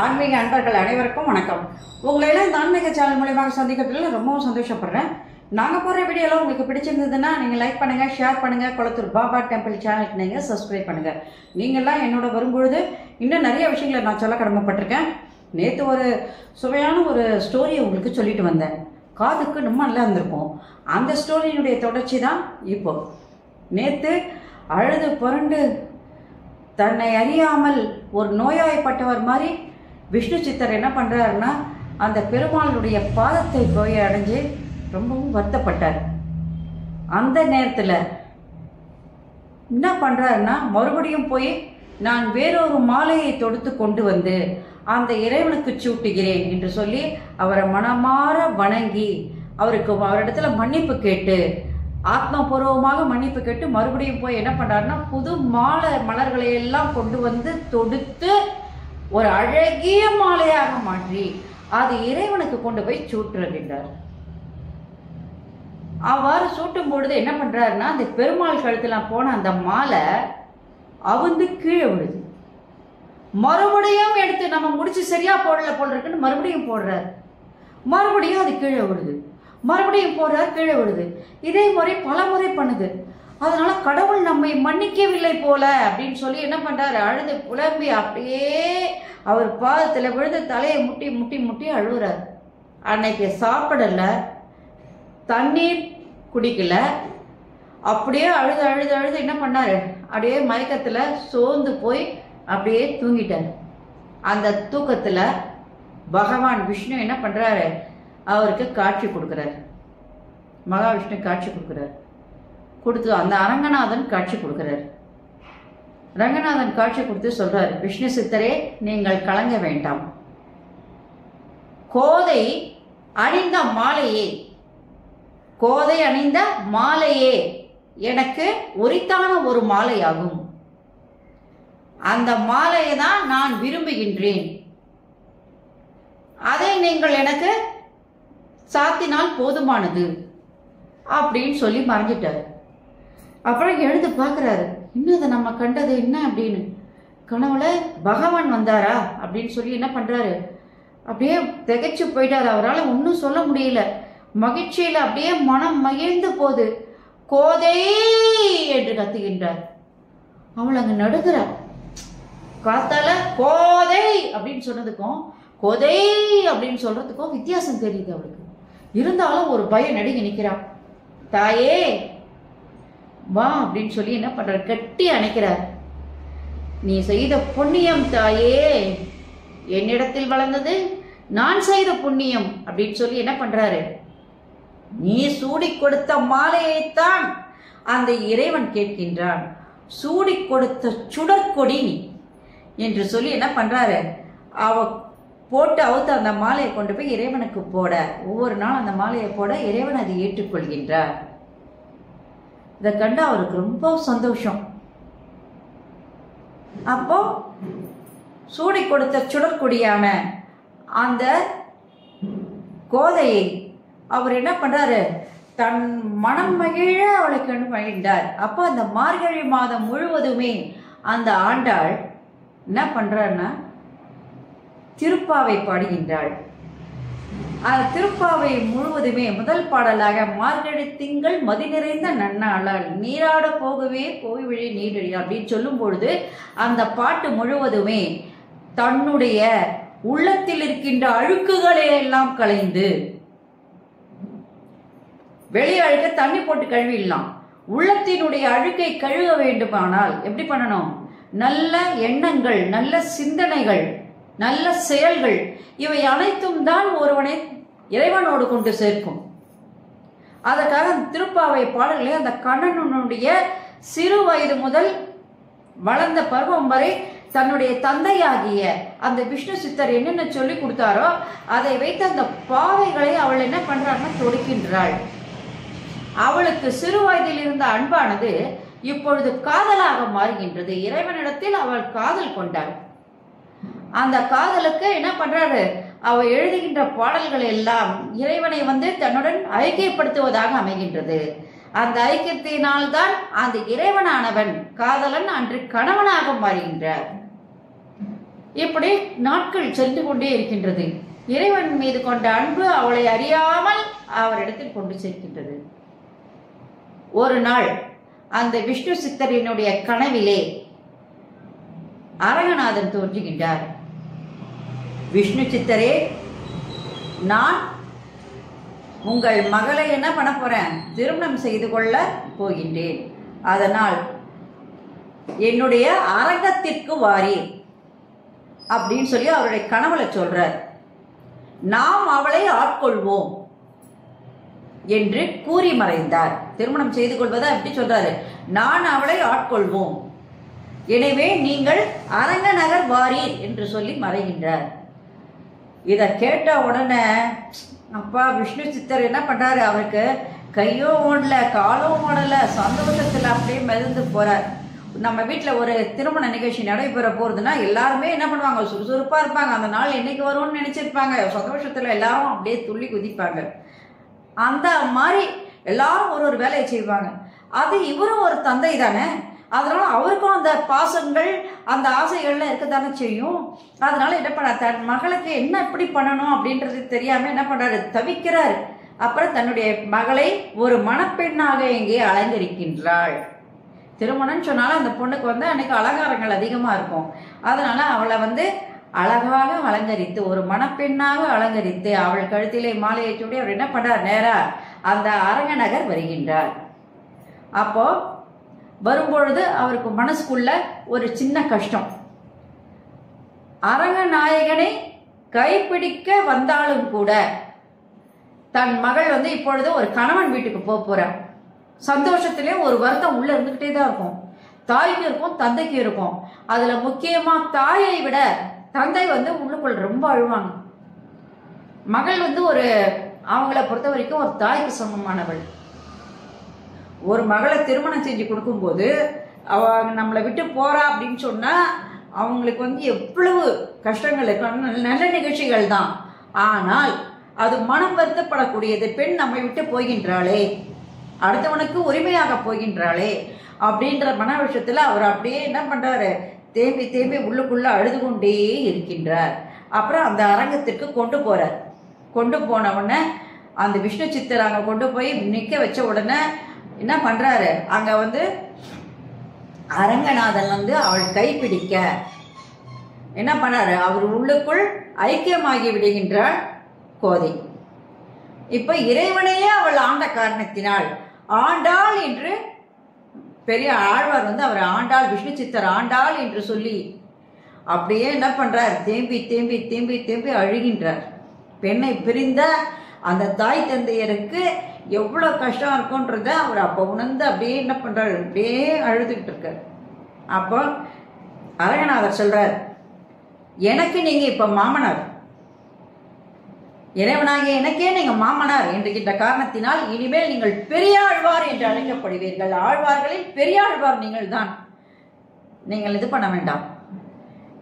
ஆன்மீக அன்பர்கள் அனைவருக்கும் வணக்கம். உங்களையெல்லாம் இந்த ஆன்மீக சேனல் மூலியமாக சந்திக்கிறதுல ரொம்பவும் சந்தோஷப்படுறேன். நாங்கள் போடுற வீடியோலாம் உங்களுக்கு பிடிச்சிருந்ததுன்னா நீங்கள் லைக் பண்ணுங்கள், ஷேர் பண்ணுங்கள். குளத்தூர் பாபா டெம்பிள் சேனலுக்கு நீங்கள் சப்ஸ்கிரைப் பண்ணுங்கள். நீங்கள்லாம் என்னோட வரும்பொழுது இன்னும் நிறைய விஷயங்களை நான் சொல்ல கடமைப்பட்டிருக்கேன். நேற்று ஒரு சுவையான ஒரு ஸ்டோரியை உங்களுக்கு சொல்லிட்டு வந்தேன். காதுக்கு ரொம்ப நல்லா இருந்திருக்கும். அந்த ஸ்டோரியினுடைய தொடர்ச்சி தான் இப்போ. நேற்று அழுது புரண்டு தன்னை அறியாமல் ஒரு நோயாய்ப்பட்டவர் மாதிரி விஷ்ணு சித்தர் என்ன பண்ணுறாருன்னா அந்த பெருமாளுடைய பாதத்தை போய் அடைஞ்சு ரொம்பவும் வருத்தப்பட்டார். அந்த நேரத்தில் என்ன பண்ணுறாருன்னா மறுபடியும் போய் நான் வேறொரு மாலையை தொடுத்து கொண்டு வந்து அந்த இறைவனுக்கு சூட்டுகிறேன் என்று சொல்லி அவரை மனமாற வணங்கி அவரிடத்துல மன்னிப்பு கேட்டு ஆத்மபூர்வமாக மன்னிப்பு கேட்டு மறுபடியும் போய் என்ன பண்ணுறாருன்னா புது மலர்களை எல்லாம் கொண்டு வந்து தொடுத்து ஒரு அழகிய மாலையாக மாற்றி அது இறைவனுக்கு கொண்டு போய் சூட்டுகின்றார். அவ்வாறு சூட்டும் பொழுது என்ன பண்றாருன்னா அந்த பெருமாள் கழுத்துல போன அந்த மாலை அவுந்து கீழே விழுது. மறுபடியும் எடுத்து நம்ம முடிச்சு சரியா போடல போல் இருக்குன்னு மறுபடியும் போடுறாரு. மறுபடியும் அது கீழே விழுது. மறுபடியும் போடுறாரு, கீழே விழுது. இதே முறை பல முறை பண்ணுது. அதனால கடவுள் நம்மை மன்னிக்கவில்லை போல அப்படின்னு சொல்லி என்ன பண்றாரு, அழுது புலம்பி அப்படியே அவர் பாதத்துல விழுந்து தலையை முட்டி முட்டி முட்டி அழுகுறாரு. அன்னைக்கு சாப்பிடல, தண்ணீர் குடிக்கல, அப்படியே அழுது அழுது அழுது என்ன பண்ணாரு, அப்படியே மயக்கத்துல சோர்ந்து போய் அப்படியே தூங்கிட்டார். அந்த தூக்கத்துல பகவான் விஷ்ணு என்ன பண்றாரு, அவருக்கு காட்சி கொடுக்குறாரு. மகாவிஷ்ணு காட்சி கொடுக்குறாரு. கொடுத்து அந்த அரங்கநாதன் காட்சி கொடுக்குறாரு. ரங்கநாதன் காட்சி கொடுத்து சொல்றாரு, விஷ்ணு சித்தரே நீங்கள் கலங்க வேண்டாம். கோதை அணிந்த மாலையே, கோதை அணிந்த மாலையே எனக்கு உரித்தான ஒரு மாலையாகும். அந்த மாலையை தான் நான் விரும்புகின்றேன். அதை நீங்கள் எனக்கு சாத்தினால் போதுமானது அப்படின்னு சொல்லி மறைஞ்சிட்டாரு. அப்புறம் எழுந்து பார்க்குறாரு, இன்னும் அதை நம்ம கண்டது என்ன அப்படின்னு. கனவுல பகவான் வந்தாரா அப்படின்னு சொல்லி என்ன பண்றாரு, அப்படியே திகைச்சு போயிட்டாரு. அவரால் ஒன்றும் சொல்ல முடியல. மகிழ்ச்சியில அப்படியே மனம் மகிழ்ந்து போது கோதை என்று கத்துகின்றார். அவள் அங்க நடுகிறார். காத்தால கோதை அப்படின்னு சொன்னதுக்கும் கோதை அப்படின்னு சொல்றதுக்கும் வித்தியாசம் தெரியுது அவளுக்கு. இருந்தாலும் ஒரு பயம் நடுங்கி நிற்கிறான். தாயே வா அப்படின்னு சொல்லி என்ன பண்றாரு, கட்டி அணைக்கிறார். நீ செய்த புண்ணியம் தாயே, என்னிடத்தில் வளர்ந்தது நான் செய்த புண்ணியம் அப்படின்னு சொல்லி என்ன பண்றாரு, நீ சூடி கொடுத்த மாலையைத்தான் அந்த இறைவன் கேட்கின்றான். சூடி கொடுத்த சுடற்கொடி என்று சொல்லி என்ன பண்றாரு, அவ போட்டு அவுத்து அந்த மாலையை கொண்டு போய் இறைவனுக்கு போட, ஒவ்வொரு நாள் அந்த மாலையை போட இறைவன் அதை ஏற்றுக்கொள்கின்றார். இதை கண்டு அவருக்கு ரொம்ப சந்தோஷம். அப்போ சூடி கொடுத்த சுடற்கொடியான அந்த கோதையை அவர் என்ன பண்றாரு, தன் மனம் மகிழ அவளை கண்டு மகிழ்ந்தார். அப்போ அந்த மார்கழி மாதம் முழுவதுமே அந்த ஆண்டாள் என்ன பண்றாருன்னா திருப்பாவை பாடுகின்றாள். அந்த திருப்பாவை முழுவதுமே முதல் பாடலாக மார்கழி திங்கள் மதி நிறைந்த நன்னாளால் நீராட போகவே கோவிழி நீரடி அப்படின்னு சொல்லும் பொழுது அந்த பாட்டு முழுவதுமே தன்னுடைய உள்ளத்தில் இருக்கின்ற அழுக்குகளை எல்லாம் களைந்து, வெளியே அழுக்க தண்ணி போட்டு கழுவிடலாம், உள்ளத்தினுடைய அழுக்கை கழுவ வேண்டுமானால் எப்படி பண்ணணும், நல்ல எண்ணங்கள், நல்ல சிந்தனைகள், நல்ல செயல்கள், இவை அனைத்தும் தான் ஒருவனை இறைவனோடு கொண்டு சேர்க்கும். அதற்காக திருப்பாவை பாடல்களை அந்த கண்ணனுடைய சிறு வயது முதல் வளர்ந்த பருவம் வரை தன்னுடைய தந்தையாகிய அந்த விஷ்ணு சித்தர் என்னென்ன சொல்லி கொடுத்தாரோ அதை வைத்து அந்த பாவைகளை அவள் என்ன பண்றாங்கன்னா தொடுக்கின்றாள். அவளுக்கு சிறு வயதில் இருந்த அன்பானது இப்பொழுது காதலாக மாறுகின்றது. இறைவனிடத்தில் அவள் காதல் கொண்டாள். அந்த காதலுக்கு என்ன பண்றாரு, அவ எழுதுகின்ற பாடல்கள் எல்லாம் இறைவனை தன்னுடன் ஐக்கியப்படுத்துவதாக அமைகின்றது. அந்த ஐக்கியத்தினால்தான் அந்த இறைவனானவன் காதலன் அன்று கணவனாக மாறுகின்றார். இப்படி நாட்கள் சென்று கொண்டே இருக்கின்றது. இறைவன் மீது கொண்ட அன்பு அவளை அறியாமல் அவரிடத்தில் கொண்டு சேர்க்கின்றது. ஒரு நாள் அந்த விஷ்ணு சித்தரினுடைய கனவிலே அரங்கநாதன் தோன்றுகின்றார். விஷ்ணு சித்தரே, நான் உங்கள் மகளை என்ன பண்ண போறேன், திருமணம் செய்து கொள்ள போகின்றேன். அதனால் என்னுடைய அரங்கத்திற்கு வாரீர் அப்படின்னு சொல்லி அவருடைய கனவுல சொல்றார். நாம் அவளை ஆட்கொள்வோம் என்று கூறி மறைந்தார். திருமணம் செய்து கொள்வதா எப்படி சொல்றாரு, நான் அவளை ஆட்கொள்வோம், எனவே நீங்கள் அரங்க நகர் வாரீர் என்று சொல்லி மறைகின்றார். இதை கேட்ட உடனே அப்பா விஷ்ணு சித்தர் என்ன பண்றாரு, அவருக்கு கையோ ஓடல காலும் ஓடல, சந்தோஷத்துல அப்படியே மிதந்து போறார். நம்ம வீட்டில் ஒரு திருமண நிகழ்ச்சி நடைபெற போறதுன்னா எல்லாருமே என்ன பண்ணுவாங்க, சுறுசுறுப்பா இருப்பாங்க. அந்த நாள் என்னைக்கு வரும்னு நினைச்சிருப்பாங்க. சந்தோஷத்துல எல்லாரும் அப்படியே துள்ளி குதிப்பாங்க. அந்த மாதிரி எல்லாரும் ஒரு ஒரு வேலையை செய்வாங்க. அது இவரும் ஒரு தந்தை தானே, அதனால அவருக்கும் அந்த பாசங்கள் அந்த ஆசைகள்லாம் இருக்கத்தானே செய்யும். அதனால என்ன பண்ண, தன் மகளுக்கு என்ன எப்படி பண்ணணும் அப்படின்றது தெரியாம என்ன பண்றாரு, தவிக்கிறார். அப்புறம் தன்னுடைய மகளை ஒரு மணப்பெண்ணாக இங்கே அலங்கரிக்கின்றாள். திருமணம் சொன்னாலும் அந்த பொண்ணுக்கு அன்னைக்கு அலங்காரங்கள் அதிகமா இருக்கும். அதனால அவளை அழகாக அலங்கரித்து ஒரு மணப்பெண்ணாக அலங்கரித்து அவள் கழுத்திலே மாலையை சூடி அவர் என்ன பண்றார், நேரா அந்த அரங்க நகர் வருகின்றார். அப்போ வரும்பொழுது அவருக்கு மனசுக்குள்ள ஒரு சின்ன கஷ்டம். அரங்க நாயகனை கைப்பிடிக்க வந்தாலும் கூட தன் மகள் இப்பொழுது ஒரு கணவன் வீட்டுக்கு போறார். சந்தோஷத்திலே ஒரு வருத்தம் உள்ள இருந்துகிட்டே தான் இருக்கும். தாய்க்கு இருக்கும், தந்தைக்கு இருக்கும். அதுல முக்கியமா தாயை விட தந்தை உள்ளுக்குள்ள ரொம்ப அழுவாங்க. மகள் ஒரு அவங்கள பொறுத்த வரைக்கும் ஒரு தாய்க்கு சமமானவள். ஒரு மகளை திருமணம் செஞ்சு கொடுக்கும்போது அவ நம்மளை விட்டு போறா அப்படின்னு சொன்னா அவங்களுக்கு எவ்வளவு கஷ்டங்கள் இருக்கு. நல்ல நிகழ்ச்சிகள் தான், ஆனால் அது மனம் வருத்தப்படக்கூடியது. பெண் நம்மை விட்டு போகின்றாளே, அடுத்தவனுக்கு உரிமையாக போகின்றாளே அப்படின்ற மன விஷயத்துல அவர் அப்படியே என்ன பண்றாரு, தேம்பி தேம்பி உள்ளுக்குள்ள அழுது கொண்டே இருக்கின்றார். அப்புறம் அந்த அரங்கத்திற்கு கொண்டு போறார். கொண்டு போன உடனே அந்த விஷ்ணு சித்தர் அங்க கொண்டு போய் நிக்க வச்ச உடனே என்ன பண்றாரு, அங்க அரங்கநாதன் அவள் கைப்பிடிக்க என்ன பண்ணாரு, அவர் உள்ளுக்குள் ஐக்கியமாகி விடுகின்றாள் கோதை. இப்ப இறைவனையே அவள் ஆண்ட காரணத்தினால் ஆண்டாள் என்று பெரிய ஆழ்வார் அவர் ஆண்டாள், விஷ்ணு சித்தர் ஆண்டாள் என்று சொல்லி அப்படியே என்ன பண்றார், தேம்பி தேம்பி தேம்பி தேம்பி அழுகின்றார். பெண்ணை பிரிந்த அந்த தாய் தந்தையருக்கு எவ்வளவு கஷ்டம் இருக்கும்ன்றத அவர் அப்ப உணர்ந்து அப்படியே என்ன பண்றாரு, அப்படியே அழுதுகிட்டு இருக்கார். அப்போ அரங்கநாதர் சொல்றார், எனக்கு நீங்க இப்ப மாமனார், இறைவனாகிய எனக்கே நீங்க மாமனார் என்கின்ற காரணத்தினால் இனிமேல் நீங்கள் பெரியாழ்வார் என்று அழைக்கப்படுவீர்கள். ஆழ்வார்களில் பெரியாழ்வார் நீங்கள் தான். நீங்கள் இது பண்ண வேண்டாம்.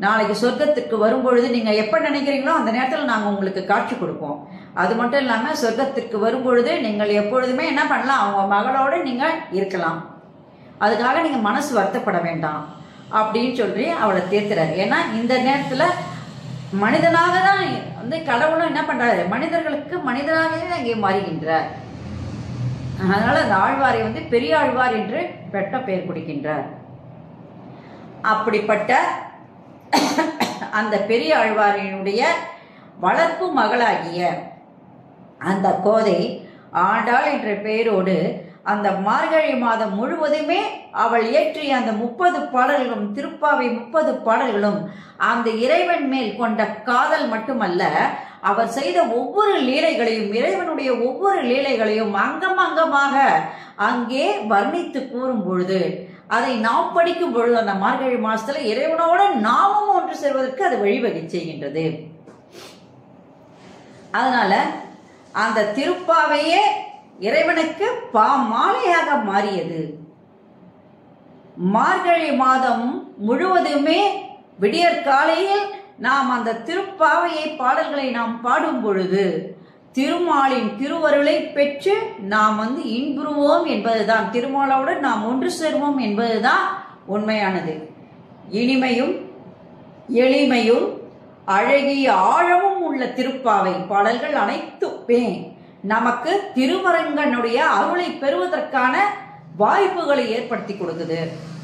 நாளைக்கு சொர்க்கத்துக்கு வரும்பொழுது நீங்க எப்ப நினைக்கிறீங்களோ அந்த நேரத்தில் நாங்க உங்களுக்கு காட்சி கொடுப்போம். அது மட்டும் இல்லாம சொர்க்கத்திற்கு வரும்பொழுது நீங்கள் எப்பொழுதுமே என்ன பண்ணலாம், அவங்க மகளோடு நீங்க இருக்கலாம். அதுக்காக நீங்க மனசு வருத்தப்பட வேண்டாம் அப்படின்னு சொல்லி அவளை தேர்த்துறாரு. ஏன்னா இந்த நேரத்துல மனிதனாக தான் கடவுளும் என்ன பண்றாரு, மனிதர்களுக்கு மனிதனாகவே அங்கே மாறுகின்றார். அதனால அந்த ஆழ்வாரை பெரியாழ்வார் என்று பெற்ற பெயர் கொடுக்கின்றார். அப்படிப்பட்ட அந்த பெரிய ஆழ்வாரினுடைய வளர்ப்பு மகளாகிய அந்த கோதை ஆண்டாள் என்ற பெயரோடு அந்த மார்கழி மாதம் முழுவதுமே அவள் இயற்றிய அந்த 30 பாடல்களும், திருப்பாவை 30 பாடல்களும் அந்த இறைவன் மேல் கொண்ட காதல் மட்டுமல்ல, அவர் செய்த ஒவ்வொரு லீலைகளையும், இறைவனுடைய ஒவ்வொரு லீலைகளையும் அங்கம் அங்கமாக அங்கே வர்ணித்து கூறும் பொழுது, அதை நாம் படிக்கும் பொழுது அந்த மார்கழி மாசத்துல இறைவனோட நாமும் ஒன்று சேர்வதற்கு அது வழிவகை செய்கின்றது. அதனால அந்த திருப்பாவையே இறைவனுக்கு மாலையாக மாறியது. மார்கழி மாதம் முழுவதுமே விடியற் காலையில் நாம் அந்த திருப்பாவையை பாடல்களை நாம் பாடும் பொழுது திருமாலின் திருவருளை பெற்று நாம் இன்புறுவோம் என்பதுதான், திருமாலோடு நாம் ஒன்று சேர்வோம் என்பதுதான் உண்மையானது. இனிமையும் எளிமையும் அழகிய ஆழமும் உள்ள திருப்பாவை பாடல்கள் அனைத்துமே நமக்கு திருவரங்கனுடைய அருளை பெறுவதற்கான வாய்ப்புகளை ஏற்படுத்தி கொடுக்குது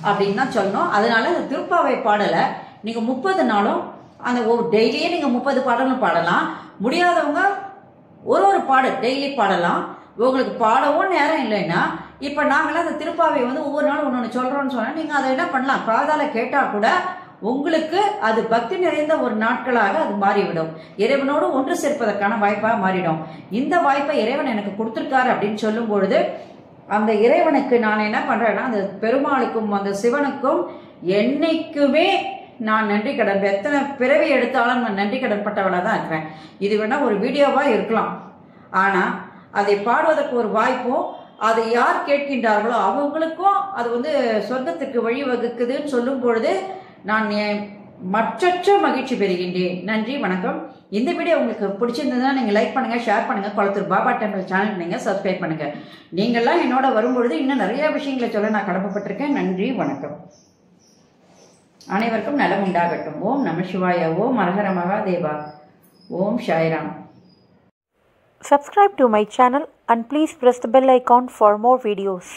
அப்படின்னு தான் சொல்லணும். அதனால இந்த திருப்பாவை பாடலை நீங்க 30 நாளும் அந்த டெய்லியே நீங்க 30 பாடலும் பாடலாம். முடியாதவங்க ஒரு பாடல் டெய்லி பாடலாம். உங்களுக்கு பாடவும் நேரம் இல்லைன்னா இப்ப நாங்களாம் அந்த திருப்பாவை ஒவ்வொரு நாளும் ஒன்று சொல்றோம்னு சொன்னா நீங்க அதை என்ன பண்ணலாம், காதால கேட்டா கூட உங்களுக்கு அது பக்தி நிறைந்த ஒரு நாட்களாக அது மாறிவிடும். இறைவனோடு ஒன்று சேர்ப்பதற்கான வாய்ப்பாக மாறிடும். இந்த வாய்ப்பை இறைவன் எனக்கு கொடுத்துருக்காரு அப்படின்னு சொல்லும் பொழுது அந்த இறைவனுக்கு நான் என்ன பண்றேன்னா அந்த பெருமாளுக்கும் அந்த சிவனுக்கும் என்னைக்குமே நான் நன்றி கடன், எத்தனை பிறவி எடுத்தாலும் நான் நன்றி கடன் பட்டவளாக தான் இருக்கிறேன். இது வேணா ஒரு வீடியோவா இருக்கலாம், ஆனா அதை பாடுவதற்கு ஒரு வாய்ப்பும் அதை யார் கேட்கின்றார்களோ அவங்களுக்கும் அது சொர்க்கத்துக்கு வழி வகுக்குதுன்னு சொல்லும் பொழுது நான் மற்றற்ற மகிழ்ச்சி பெறுகின்றேன். நன்றி, வணக்கம். இந்த வீடியோ உங்களுக்கு பிடிச்சிருந்ததுன்னா நீங்க லைக் பண்ணுங்க, ஷேர் பண்ணுங்க. கொளத்தூர் பாபா டெம்பிள் சேனல் நீங்க சப்ஸ்கிரைப் பண்ணுங்க. நீங்கள்லாம் என்னோட வரும்பொழுது இன்னும் நிறைய விஷயங்களை சொல்ல நான் கடமைப்பட்டிருக்கேன். நன்றி, வணக்கம். அனைவருக்கும் நலம் உண்டாகட்டும். ஓம் நம சிவாய. ஓம் ஹரஹர மகாதேவா. ஓம் Sairam. Subscribe to my channel and please press the bell icon for more videos.